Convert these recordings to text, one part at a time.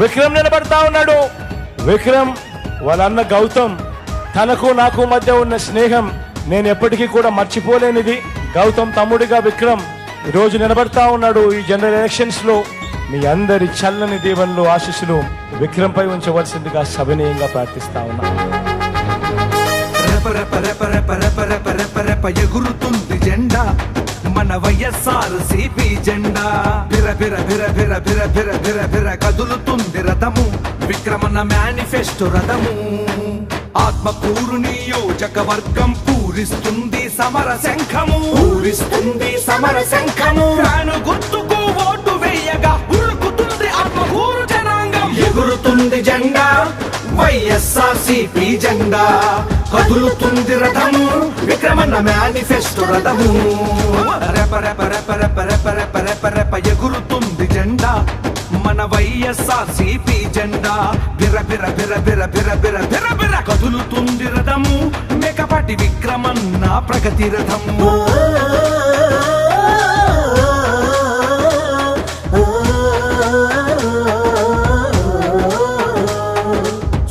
విక్రమ్ నిలబడతా ఉన్నాడు. విక్రమ్ వాళ్ళ అన్న గౌతమ్, తనకు నాకు మధ్య ఉన్న స్నేహం నేను ఎప్పటికీ కూడా మర్చిపోలేనిది. గౌతమ్ తమ్ముడిగా విక్రమ్ ఈరోజు నిలబడతా ఉన్నాడు. ఈ జనరల్ ఎలక్షన్స్ లో మీ అందరి చల్లని దీవెనలు, ఆశీస్సులు విక్రమ్ పై ఉంచవలసిందిగా సవినయంగా ప్రార్థిస్తా ఉన్నా. ఎగురుతుంది జెండా మన వైఎస్ఆర్సీపీ జెండా, బిర బిర బిర బిర బిర బిర బిర బిర కదులుతుంది రథము, విక్రమణ మేనిఫెస్టో రథము. ఆత్మకూరు నియోజకవర్గం పూరిస్తుంది సమర శంఖము, పూరిస్తుంది సమర శంఖము. ఫ్యాను గుర్తుకు ఓటు వేయగా ఉరుకుతుంది ఆత్మకూరు జనాంగం. ఎగురుతుంది జెండా వైఎస్ఆర్సీపీ జెండా, కదులుతుంది రథము, విక్రమణ మేనిఫెస్టో రథము. రెప రెప రెప రెప రెప రెప రెప రెప ఎగురుతుంది జెండా మన వైఎస్ఆర్సీపీ జెండా, బిర బిర బిర బిర బిర బిర బిర బిర కదులుతుంది రథము, మేకపాటి విక్రమన్న ప్రగతి రథము.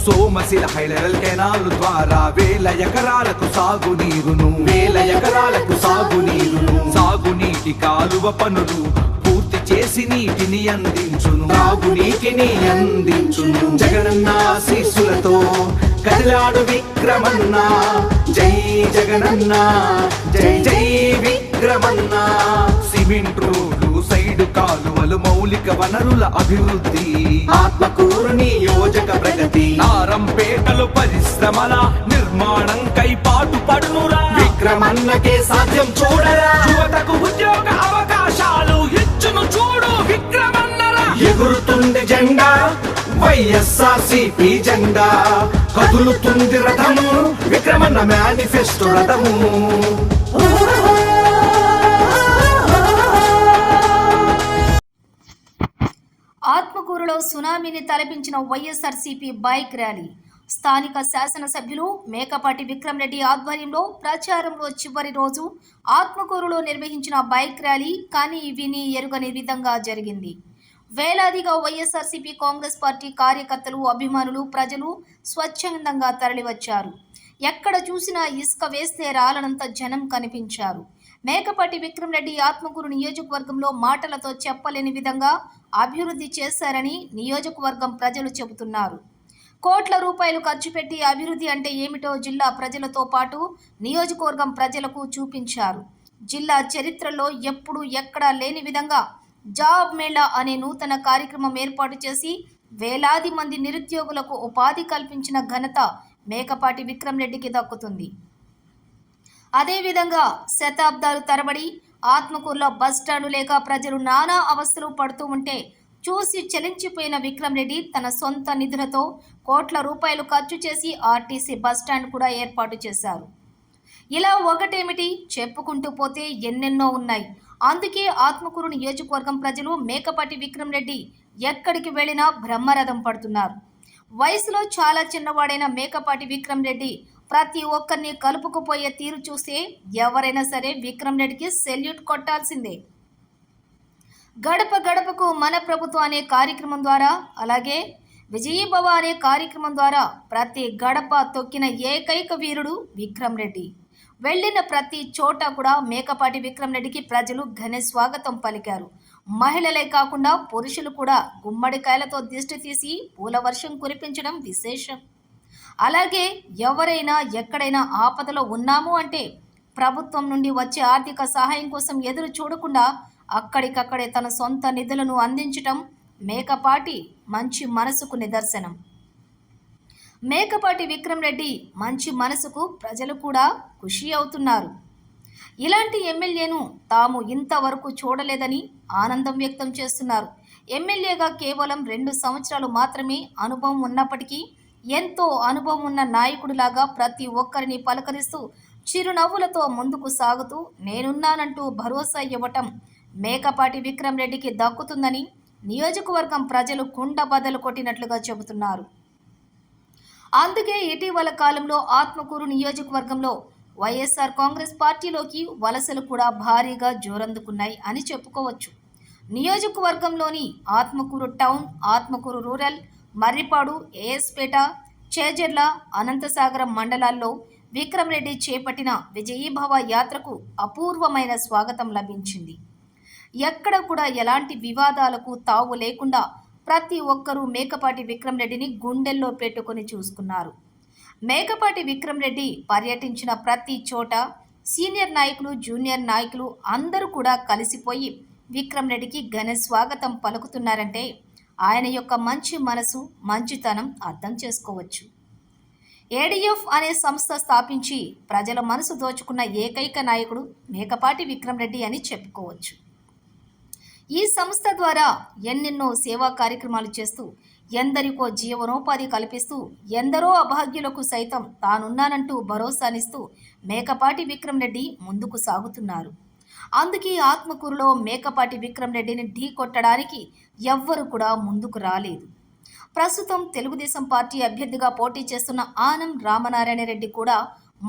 సోమశిల హైలెవెల్ కెనాల్ ద్వారా వేల ఎకరాలకు సాగునీరును, వేల ఎకరాలకు సాగునీరును, సాగునీటి కాలువ పనులు పూర్తి చేసి నీటిని అందించును, సాగునీటిని అందించును. జగనన్న ఆశీస్సులతో కదిలాడు విక్రమన్న, జై జగనన్న, జై జై విక్రమన్న. సిమెంట్ రోడ్లు, సైడు కాలువలు, మౌలిక వనరుల అభివృద్ధి, ఆత్మకూరు నియోజక ప్రగతి, నారంపేటలు పరిశ్రమల నిర్మాణం కై పాటు పడునురా, విక్రమన్నకే సాధ్యం చూడరా. యువతకు ఉద్యోగ అవకాశాలు ఇచ్చును చూడు విక్రమన్నరా. ఎగురుతుంది జెండా వైఎస్ఆర్సీపీ జెండా, కదులుతుంది రథము, విక్రమన్న మేనిఫెస్టో రథము. ఆత్మకూరులో సునామీని తలపించిన వైఎస్ఆర్సీపీ బైక్ ర్యాలీ. స్థానిక శాసనసభ్యులు మేకపాటి విక్రమ్ రెడ్డి ఆధ్వర్యంలో ప్రచారంలో చివరి రోజు ఆత్మకూరులో నిర్వహించిన బైక్ ర్యాలీ కానీ విని ఎరుగని విధంగా జరిగింది. వేలాదిగా వైఎస్ఆర్సీపీ కాంగ్రెస్ పార్టీ కార్యకర్తలు, అభిమానులు, ప్రజలు స్వచ్ఛందంగా తరలివచ్చారు. ఎక్కడ చూసినా ఇసుక వేస్తే రాలనంత జనం కనిపించారు. మేకపాటి విక్రమ్ రెడ్డి ఆత్మకూరు నియోజకవర్గంలో మాటలతో చెప్పలేని విధంగా అభివృద్ధి చేశారని నియోజకవర్గం ప్రజలు చెబుతున్నారు. కోట్ల రూపాయలు ఖర్చు పెట్టి అభివృద్ధి అంటే ఏమిటో జిల్లా ప్రజలతో పాటు నియోజకవర్గం ప్రజలకు చూపించారు. జిల్లా చరిత్రలో ఎప్పుడు ఎక్కడా లేని విధంగా జాబ్ మేళా అనే నూతన కార్యక్రమం ఏర్పాటు చేసి వేలాది మంది నిరుద్యోగులకు ఉపాధి కల్పించిన ఘనత మేకపాటి విక్రమ్ రెడ్డికి దక్కుతుంది. అదేవిధంగా శతాబ్దాలు తరబడి ఆత్మకూరులో బస్టాండు లేక ప్రజలు నానా అవస్థలు పడుతూ ఉంటే చూసి చలించిపోయిన విక్రమ్ రెడ్డి తన సొంత నిధులతో కోట్ల రూపాయలు ఖర్చు చేసి ఆర్టీసీ బస్టాండ్ కూడా ఏర్పాటు చేశారు. ఇలా ఒకటేమిటి, చెప్పుకుంటూ పోతే ఎన్నెన్నో ఉన్నాయి. అందుకే ఆత్మకూరు నియోజకవర్గం ప్రజలు మేకపాటి విక్రమ్ రెడ్డి ఎక్కడికి వెళ్ళినా బ్రహ్మరథం పడుతున్నారు. వయసులో చాలా చిన్నవాడైన మేకపాటి విక్రమ్ రెడ్డి ప్రతి ఒక్కరిని కలుపుకుపోయే తీరు చూస్తే ఎవరైనా సరే విక్రమ్ రెడ్డికి సెల్యూట్ కొట్టాల్సిందే. గడప గడపకు మన ప్రభుత్వం అనే కార్యక్రమం ద్వారా, అలాగే విజయీభవ అనే కార్యక్రమం ద్వారా ప్రతి గడప తొక్కిన ఏకైక వీరుడు విక్రమ్ రెడ్డి. వెళ్ళిన ప్రతి చోట కూడా మేకపాటి విక్రమ్ రెడ్డికి ప్రజలు ఘన స్వాగతం పలికారు. మహిళలే కాకుండా పురుషులు కూడా గుమ్మడికాయలతో దిష్టి తీసి పూల వర్షం కురిపించడం విశేషం. అలాగే ఎవరైనా ఎక్కడైనా ఆపదలో ఉన్నాము అంటే ప్రభుత్వం నుండి వచ్చే ఆర్థిక సహాయం కోసం ఎదురు చూడకుండా అక్కడికక్కడే తన సొంత నిధులను అందించటం మేకపాటి మంచి మనసుకు నిదర్శనం. మేకపాటి విక్రమ్ రెడ్డి మంచి మనసుకు ప్రజలు కూడా ఖుషి అవుతున్నారు. ఇలాంటి ఎమ్మెల్యేను తాము ఇంతవరకు చూడలేదని ఆనందం వ్యక్తం చేస్తున్నారు. ఎమ్మెల్యేగా కేవలం 2 సంవత్సరాలు మాత్రమే అనుభవం ఉన్నప్పటికీ ఎంతో అనుభవం ఉన్న నాయకుడిలాగా ప్రతి ఒక్కరిని పలకరిస్తూ చిరునవ్వులతో ముందుకు సాగుతూ నేనున్నానంటూ భరోసా ఇవ్వటం మేకపాటి విక్రమ్ రెడ్డికి దక్కుతుందని నియోజకవర్గం ప్రజలు కుండ బద్దలు కొట్టినట్లుగా చెబుతున్నారు. అందుకే ఇటీవల కాలంలో ఆత్మకూరు నియోజకవర్గంలో వైఎస్ఆర్ కాంగ్రెస్ పార్టీలోకి వలసలు కూడా భారీగా జోరందుకున్నాయి అని చెప్పుకోవచ్చు. నియోజకవర్గంలోని ఆత్మకూరు టౌన్, ఆత్మకూరు రూరల్, మర్రిపాడు, ఏఎస్పేట, చేజర్ల, అనంతసాగరం మండలాల్లో విక్రమ్ రెడ్డి చేపట్టిన విజయీభవ యాత్రకు అపూర్వమైన స్వాగతం లభించింది. ఎక్కడ కూడా ఎలాంటి వివాదాలకు తావు లేకుండా ప్రతి ఒక్కరూ మేకపాటి విక్రమ్ రెడ్డిని గుండెల్లో పెట్టుకొని చూసుకున్నారు. మేకపాటి విక్రమ్ రెడ్డి పర్యటించిన ప్రతి చోట సీనియర్ నాయకులు, జూనియర్ నాయకులు అందరూ కూడా కలిసిపోయి విక్రమ్ రెడ్డికి ఘన స్వాగతం పలుకుతున్నారంటే ఆయన యొక్క మంచి మనసు, మంచితనం అర్థం చేసుకోవచ్చు. ఏడీఎఫ్ అనే సంస్థ స్థాపించి ప్రజల మనసు దోచుకున్న ఏకైక నాయకుడు మేకపాటి విక్రమ్ రెడ్డి అని చెప్పుకోవచ్చు. ఈ సంస్థ ద్వారా ఎన్నెన్నో సేవా కార్యక్రమాలు చేస్తూ ఎందరికో జీవనోపాధి కల్పిస్తూ ఎందరో అభాగ్యులకు సైతం తానున్నానంటూ భరోసానిస్తూ మేకపాటి విక్రమ్ రెడ్డి ముందుకు సాగుతున్నారు. అందుకే ఆత్మకూరులో మేకపాటి విక్రమ్ రెడ్డిని ఢీ కొట్టడానికి ఎవ్వరు కూడా ముందుకు రాలేదు. ప్రస్తుతం తెలుగుదేశం పార్టీ అభ్యర్థిగా పోటీ చేస్తున్న ఆనం రామనారాయణ రెడ్డి కూడా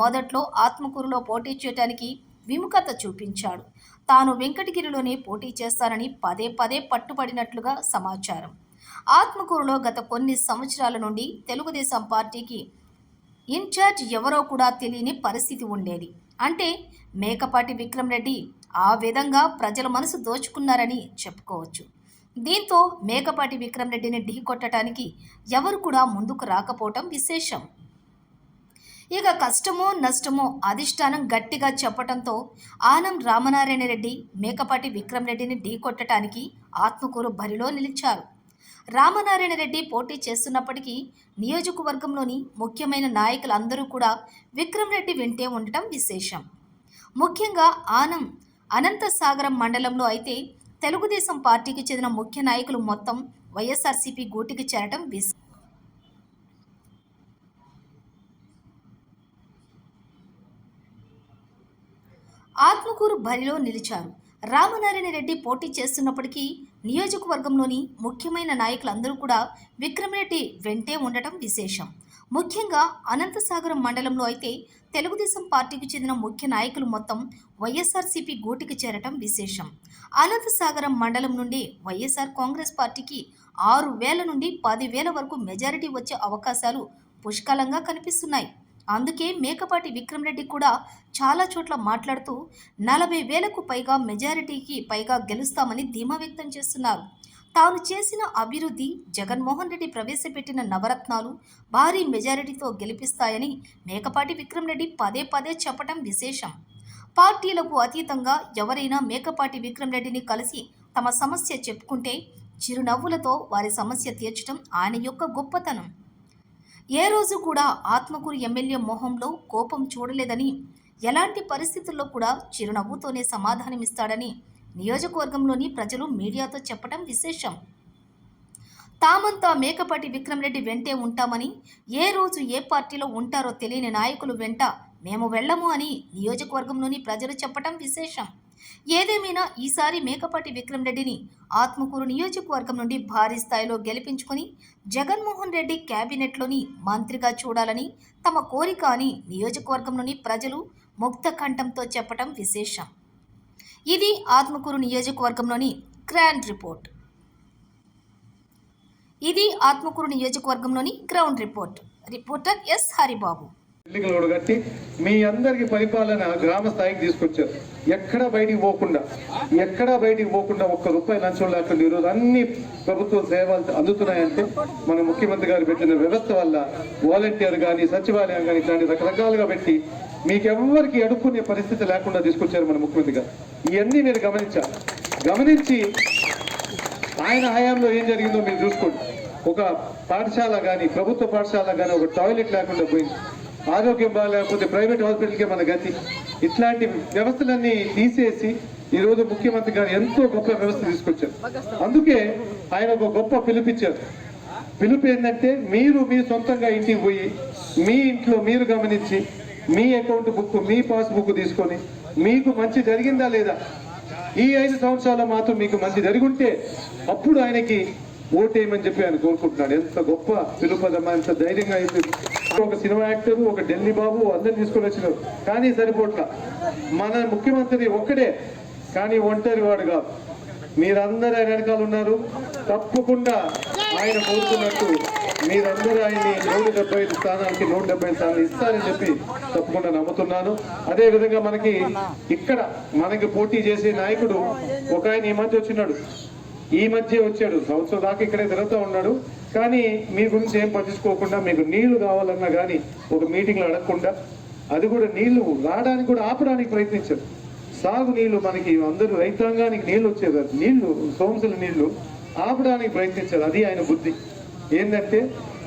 మొదట్లో ఆత్మకూరులో పోటీ చేయడానికి విముఖత చూపించాడు. తాను వెంకటగిరిలోనే పోటీ చేస్తానని పదే పదే పట్టుబడినట్లుగా సమాచారం. ఆత్మకూరులో గత కొన్ని సంవత్సరాల నుండి తెలుగుదేశం పార్టీకి ఇన్ఛార్జ్ ఎవరో కూడా తెలియని పరిస్థితి ఉండేది. అంటే మేకపాటి విక్రమ్ రెడ్డి ఆ విధంగా ప్రజల మనసు దోచుకున్నారని చెప్పుకోవచ్చు. దీంతో మేకపాటి విక్రమ్ రెడ్డిని ఢీకొట్టడానికి ఎవరు కూడా ముందుకు రాకపోవటం విశేషం. ఇక కష్టమో నష్టమో అధిష్టానం గట్టిగా చెప్పడంతో ఆనం రామనారాయణ రెడ్డి మేకపాటి విక్రమ్ రెడ్డిని ఢీకొట్టడానికి ఆత్మకూరు బరిలో నిలిచారు. రామనారాయణ రెడ్డి పోటీ చేస్తున్నప్పటికీ నియోజకవర్గంలోని ముఖ్యమైన నాయకులందరూ కూడా విక్రమ్ రెడ్డి వెంటే ఉండటం విశేషం. ముఖ్యంగా ఆనం అనంతసాగరం మండలంలో అయితే తెలుగుదేశం పార్టీకి చెందిన ముఖ్య నాయకులు మొత్తం వైఎస్ఆర్సీపీ గూటికి చేరటం విశేషం. ఆత్మకూరు బరిలో నిలిచారు. రామనారాయణ రెడ్డి పోటీ చేస్తున్నప్పటికీ నియోజకవర్గంలోని ముఖ్యమైన నాయకులందరూ కూడా విక్రమ్ రెడ్డి వెంటే ఉండటం విశేషం. ముఖ్యంగా అనంతసాగరం మండలంలో అయితే తెలుగుదేశం పార్టీకి చెందిన ముఖ్య నాయకులు మొత్తం వైఎస్ఆర్సీపీ గూటికి చేరటం విశేషం. అనంతసాగరం మండలం నుండి వైఎస్ఆర్ కాంగ్రెస్ పార్టీకి 6,000 నుండి 10,000 వరకు మెజారిటీ వచ్చే అవకాశాలు పుష్కలంగా కనిపిస్తున్నాయి. అందుకే మేకపాటి విక్రమ్ రెడ్డి కూడా చాలా చోట్ల మాట్లాడుతూ 40,000కు పైగా మెజారిటీకి పైగా గెలుస్తామని ధీమా వ్యక్తం చేస్తున్నారు. తాను చేసిన అభివృద్ధి, జగన్మోహన్ రెడ్డి ప్రవేశపెట్టిన నవరత్నాలు భారీ మెజారిటీతో గెలిపిస్తాయని మేకపాటి విక్రమ్ రెడ్డి పదే పదే చెప్పడం విశేషం. పార్టీలకు అతీతంగా ఎవరైనా మేకపాటి విక్రమ్ రెడ్డిని కలిసి తమ సమస్య చెప్పుకుంటే చిరునవ్వులతో వారి సమస్య తీర్చడం ఆయన యొక్క గొప్పతనం. ఏ రోజు కూడా ఆత్మకూరు ఎమ్మెల్యే మొహంలో కోపం చూడలేదని, ఎలాంటి పరిస్థితుల్లో కూడా చిరునవ్వుతోనే సమాధానమిస్తాడని నియోజకవర్గంలోని ప్రజలు మీడియాతో చెప్పడం విశేషం. తామంతా మేకపాటి విక్రమ్ రెడ్డి వెంటే ఉంటామని, ఏ రోజు ఏ పార్టీలో ఉంటారో తెలియని నాయకులు వెంట మేము వెళ్ళము అని నియోజకవర్గంలోని ప్రజలు చెప్పడం విశేషం. ఏదేమైనా ఈసారి మేకపాటి విక్రమ్ రెడ్డిని ఆత్మకూరు నియోజకవర్గం నుండి భారీ స్థాయిలో గెలిపించుకొని జగన్మోహన్ రెడ్డి క్యాబినెట్లోని మంత్రిగా చూడాలని తమ కోరిక అని నియోజకవర్గంలోని ప్రజలు ముక్త కంఠంతో చెప్పడం విశేషం. ఇది ఆత్మకూరు నియోజకవర్గంలోని ground report. Reporter yes Haribabu. బిల్డింగ్లు కట్టి మీ అందరికి పరిపాలన గ్రామ స్థాయికి తీసుకొచ్చారు. ఎక్కడా బయటికి పోకుండా ఒక్క రూపాయి లంచం లేకుండా ఈరోజు అన్ని ప్రభుత్వ సేవలు అందుతున్నాయంటే మన ముఖ్యమంత్రి గారు పెట్టిన వ్యవస్థ వల్ల. వాలంటీర్ కానీ, సచివాలయం కానీ ఇట్లాంటి రకరకాలుగా పెట్టి మీకెవ్వరికి అడుక్కునే పరిస్థితి లేకుండా తీసుకొచ్చారు మన ముఖ్యమంత్రి గారు. ఇవన్నీ మీరు గమనించి ఆయన హయాంలో ఏం జరిగిందో మీరు చూసుకోండి. ఒక పాఠశాల కానీ, ప్రభుత్వ పాఠశాల కానీ ఒక టాయిలెట్ లేకుండా పోయింది. ఆరోగ్యం బాగాలేకపోతే ప్రైవేట్ హాస్పిటల్కే మన గతి. ఇట్లాంటి వ్యవస్థలన్నీ తీసేసి ఈరోజు ముఖ్యమంత్రి గారు ఎంతో గొప్ప వ్యవస్థ తీసుకొచ్చారు. అందుకే ఆయన ఒక గొప్ప పిలుపిచ్చారు. పిలుపు ఏంటంటే, మీరు మీ సొంతంగా ఇంటికి పోయి మీ ఇంట్లో మీరు గమనించి మీ అకౌంట్ బుక్, మీ పాస్బుక్ తీసుకొని మీకు మంచి జరిగిందా లేదా, ఈ 5 సంవత్సరాలు మాత్రం మీకు మంచి జరుగుంటే అప్పుడు ఆయనకి ఓటేయమని చెప్పి ఆయన కోరుకుంటున్నాడు. ఎంత గొప్ప పిలుపదమ్మా, ఎంత ధైర్యంగా అయిపోయింది. ఒక సినిమా యాక్టర్, ఒక ఢిల్లీ బాబు అందరిని తీసుకొని వచ్చినారు, కానీ సరిపోట్ల. మన ముఖ్యమంత్రి ఒక్కడే, కానీ ఒంటరి వాడు కాదు. మీరందరూ ఆయన వెనకాల ఉన్నారు. తప్పకుండా ఆయన కోరుకున్నట్టు మీరందరూ ఆయన్ని 175 స్థానానికి 175 స్థానాలు ఇస్తారని చెప్పి తప్పకుండా నమ్ముతున్నాను. అదే విధంగా మనకి పోటీ చేసే నాయకుడు ఒక ఆయన ఈ మధ్య వచ్చాడు, సంవత్సరం దాకా ఇక్కడే తిరుగుతూ ఉన్నాడు. కానీ మీ గురించి ఏం పట్టించుకోకుండా, మీకు నీళ్లు కావాలన్నా కానీ ఒక మీటింగ్లో అడగకుండా, అది కూడా నీళ్లు రావడానికి కూడా ఆపడానికి ప్రయత్నించారు. సాగు నీళ్లు మనకి అందరూ రైతాంగానికి నీళ్లు వచ్చేది, నీళ్లు సోమసుల నీళ్లు ఆపడానికి ప్రయత్నించారు. అది ఆయన బుద్ధి. ఏంటంటే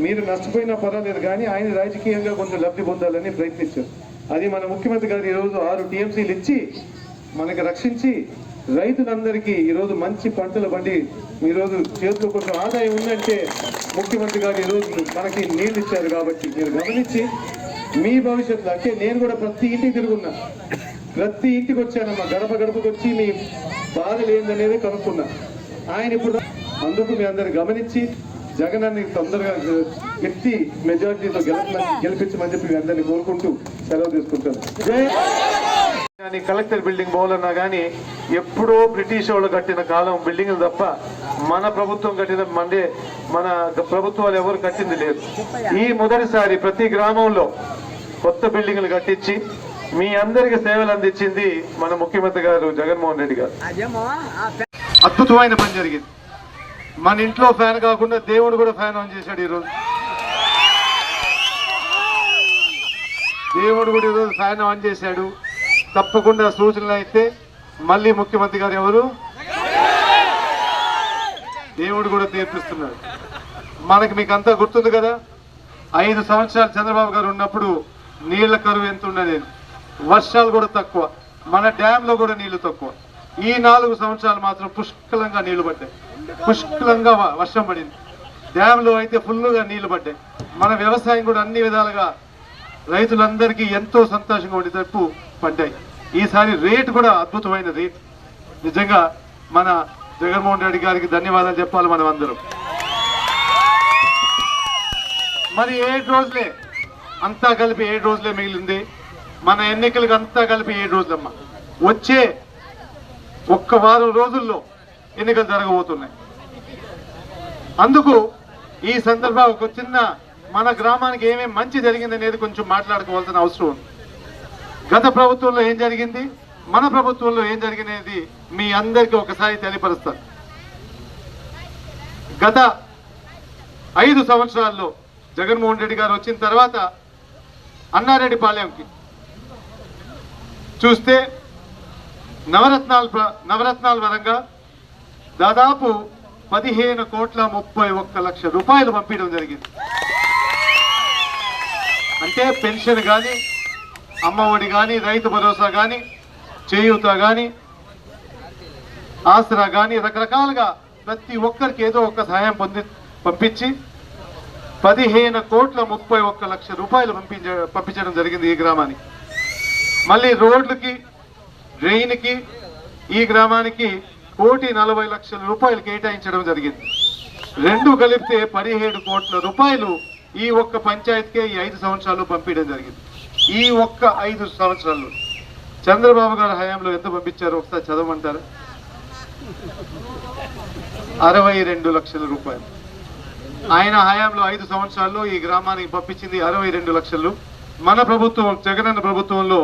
మీరు నష్టపోయినా పర్వాలేదు కానీ ఆయన రాజకీయంగా కొంచెం లబ్ధి పొందాలని ప్రయత్నించారు. అది మన ముఖ్యమంత్రి గారు ఈరోజు 6 TMCలు ఇచ్చి మనకి రక్షించి రైతులందరికీ ఈరోజు మంచి పంటలు పండి ఈరోజు చేతిలో కొంచెం ఆదాయం ఉందంటే ముఖ్యమంత్రి గారు ఈరోజు మనకి నీళ్లు ఇచ్చారు. కాబట్టి మీరు గమనించి మీ భవిష్యత్తులో, అంటే నేను కూడా ప్రతి ఇంటికి తిరుగున్నా, ప్రతి ఇంటికి వచ్చానమ్మా, గడప గడపకు వచ్చి మీ బాధలు ఏందనేది కనుక్కున్నా. ఆయన ఇప్పుడు అందుకు మీ అందరు గమనించి జగనాన్ని తొందరగా గట్టి మెజారిటీతో గెలిపించమని చెప్పి మీ అందరినీ కోరుకుంటూ సెలవు తీసుకుంటాను. కానీ కలెక్టర్ బిల్డింగ్ పోవాలన్నా కానీ ఎప్పుడో బ్రిటిష్ వాళ్ళు కట్టిన కాలం బిల్డింగ్లు తప్ప మన ప్రభుత్వం కట్టిన మన ప్రభుత్వాలు ఎవరు కట్టింది లేదు. ఈ మొదటిసారి ప్రతి గ్రామంలో కొత్త బిల్డింగ్లు కట్టించి మీ అందరికి సేవలు అందించింది మన ముఖ్యమంత్రి గారు జగన్మోహన్ రెడ్డి గారు. అద్భుతమైన పని జరిగింది. మన ఇంట్లో ఫ్యాన్ కాకుండా దేవుడు కూడా ఫ్యాన్ ఆన్ చేశాడు ఈరోజు. దేవుడు కూడా ఈరోజు ఫ్యాన్ ఆన్ చేశాడు. తప్పకుండా సూచనలు అయితే మళ్ళీ ముఖ్యమంత్రి గారు ఎవరు, దేవుడు కూడా తీర్పిస్తున్నాడు. మీకు అంతా గుర్తుంది కదా, 5 సంవత్సరాలు చంద్రబాబు గారు ఉన్నప్పుడు నీళ్ల కరువు ఎంత ఉన్నది, వర్షాలు కూడా తక్కువ, మన డ్యాంలో కూడా నీళ్లు తక్కువ. ఈ 4 సంవత్సరాలు మాత్రం పుష్కలంగా నీళ్లు పడ్డాయి, పుష్కలంగా వర్షం పడింది. డ్యాంలో అయితే ఫుల్గా నీళ్లు పడ్డాయి. మన వ్యవసాయం కూడా అన్ని విధాలుగా రైతులందరికీ ఎంతో సంతోషంగా ఉండేటట్టు పడ్డాయి. ఈసారి రేటు కూడా అద్భుతమైన రేట్. నిజంగా మన జగన్మోహన్ రెడ్డి గారికి ధన్యవాదాలు చెప్పాలి మనం అందరం. మరి 7 రోజులే, అంతా కలిపి 7 రోజులే మిగిలింది. మన ఎన్నికలకు అంతా కలిపి 7 రోజులమ్మా. వచ్చే 1 వారం రోజుల్లో ఎన్నికలు జరగబోతున్నాయి. అందుకు ఈ సందర్భంగా ఒక చిన్న మన గ్రామానికి ఏమేమి మంచి జరిగింది అనేది కొంచెం మాట్లాడుకోవాల్సిన అవసరం ఉంది. గత ప్రభుత్వంలో ఏం జరిగింది, మన ప్రభుత్వంలో ఏం జరిగినది మీ అందరికీ ఒకసారి తెలియపరుస్తాను. గత 5 సంవత్సరాల్లో జగన్మోహన్ రెడ్డి గారు వచ్చిన తర్వాత అన్నారెడ్డిపాలెంకి చూస్తే నవరత్నాల పరంగా దాదాపు 15,31,00,000 రూపాయలు పంపించడం జరిగింది. అంటే పెన్షన్ కానీ, అమ్మఒడి కానీ, రైతు భరోసా కానీ, చేయూత కానీ, ఆసరా కానీ రకరకాలుగా ప్రతి ఒక్కరికి ఏదో ఒక సహాయం పంపించి 15,31,00,000 రూపాయలు పంపించడం జరిగింది ఈ గ్రామానికి. మళ్ళీ రోడ్లకి, డ్రైన్కి ఈ గ్రామానికి 1,40,00,000 రూపాయలు కేటాయించడం జరిగింది. 2 కలిపితే 17 కోట్ల రూపాయలు ఈ ఒక్క పంచాయతీకే ఈ 5 సంవత్సరాలు పంపించడం జరిగింది. ఈ ఒక్క 5 సంవత్సరాల్లో చంద్రబాబు గారి హయాంలో ఎంత పంపించారో ఒకసారి చదవమంటారు. 62 లక్షల రూపాయలు. ఆయన హయాంలో 5 సంవత్సరాల్లో ఈ గ్రామానికి పంపించింది 62 లక్షలు. మన ప్రభుత్వం, జగనన్న ప్రభుత్వంలో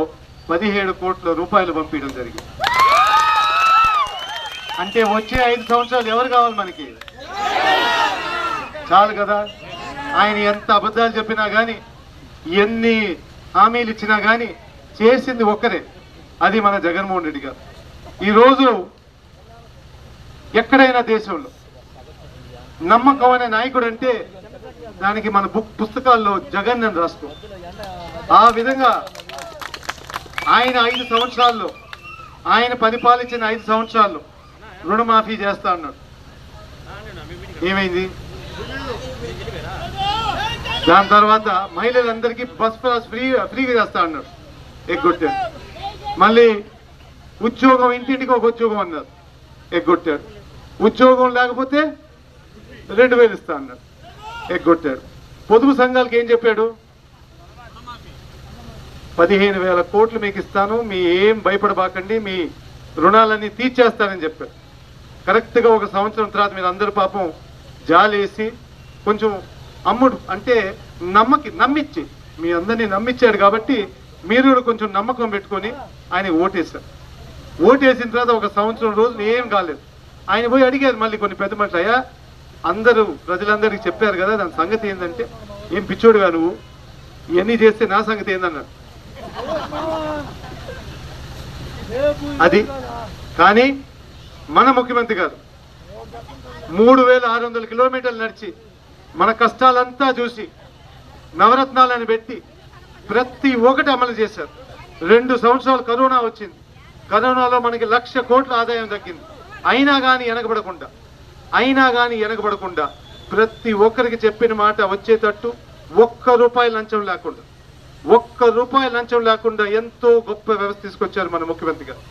17 కోట్ల రూపాయలు పంపించడం జరిగింది. అంటే వచ్చే 5 సంవత్సరాలు ఎవరు కావాలి మనకి? చాలు కదా. ఆయన ఎంత అబద్ధాలు చెప్పినా కానీ, ఎన్ని హామీలు ఇచ్చినా కానీ చేసింది ఒక్కరే, అది మన జగన్మోహన్ రెడ్డి గారు. ఈరోజు ఎక్కడైనా దేశంలో నమ్మకమైన నాయకుడు అంటే దానికి మన పుస్తకాల్లో జగన్ అని రాసుకో. ఆ విధంగా ఆయన 5 సంవత్సరాల్లో, ఆయన పరిపాలించిన 5 సంవత్సరాల్లో రుణమాఫీ చేస్తా అన్నాడు. ఏమైంది? దాని తర్వాత మహిళలందరికీ బస్ పాస్ ఫ్రీగా చేస్తా అన్నాడు, ఎగ్గొట్టాడు. మళ్ళీ ఉద్యోగం, ఇంటింటికి ఒక ఉద్యోగం అన్నారు, ఎగ్గొట్టాడు. ఉద్యోగం లేకపోతే 2,000 ఇస్తా అన్నాడు, ఎగ్గొట్టాడు. పొదుపు సంఘాలకు ఏం చెప్పాడు? 15,000 కోట్లు మీకు ఇస్తాను, మీ ఏం భయపడబాకండి, మీ రుణాలన్నీ తీర్చేస్తానని చెప్పారు. కరెక్ట్గా ఒక సంవత్సరం తర్వాత మీరు అందరూ పాపం జాలేసి కొంచెం అమ్ముడు అంటే నమ్మిచ్చి మీ అందరినీ నమ్మిచ్చాడు కాబట్టి మీరు కూడా కొంచెం నమ్మకం పెట్టుకొని ఆయన ఓటేశారు. ఓటేసిన తర్వాత ఒక సంవత్సరం రోజులు ఏం కాలేదు. ఆయన పోయి అడిగారు మళ్ళీ కొన్ని పెద్ద మనుషులు, అయ్యా అందరూ ప్రజలందరికీ చెప్పారు కదా, దాని సంగతి ఏంటంటే, ఏం పిచ్చోడుగా నువ్వు ఇవన్నీ చేస్తే నా సంగతి ఏందన్నాడు. అది కానీ మన ముఖ్యమంత్రి గారు 3,600 కిలోమీటర్లు నడిచి మన కష్టాలంతా చూసి నవరత్నాలను పెట్టి ప్రతి ఒక్కటి అమలు చేశారు. 2 సంవత్సరాలు కరోనా వచ్చింది. కరోనాలో మనకి 1,00,000 కోట్ల ఆదాయం తగ్గింది. అయినా కానీ వెనకబడకుండా ప్రతి ఒక్కరికి చెప్పిన మాట వచ్చేటట్టు ₹1 లంచం లేకుండా ఎంతో గొప్ప వ్యవస్థ తీసుకొచ్చారు మన ముఖ్యమంత్రి గారు.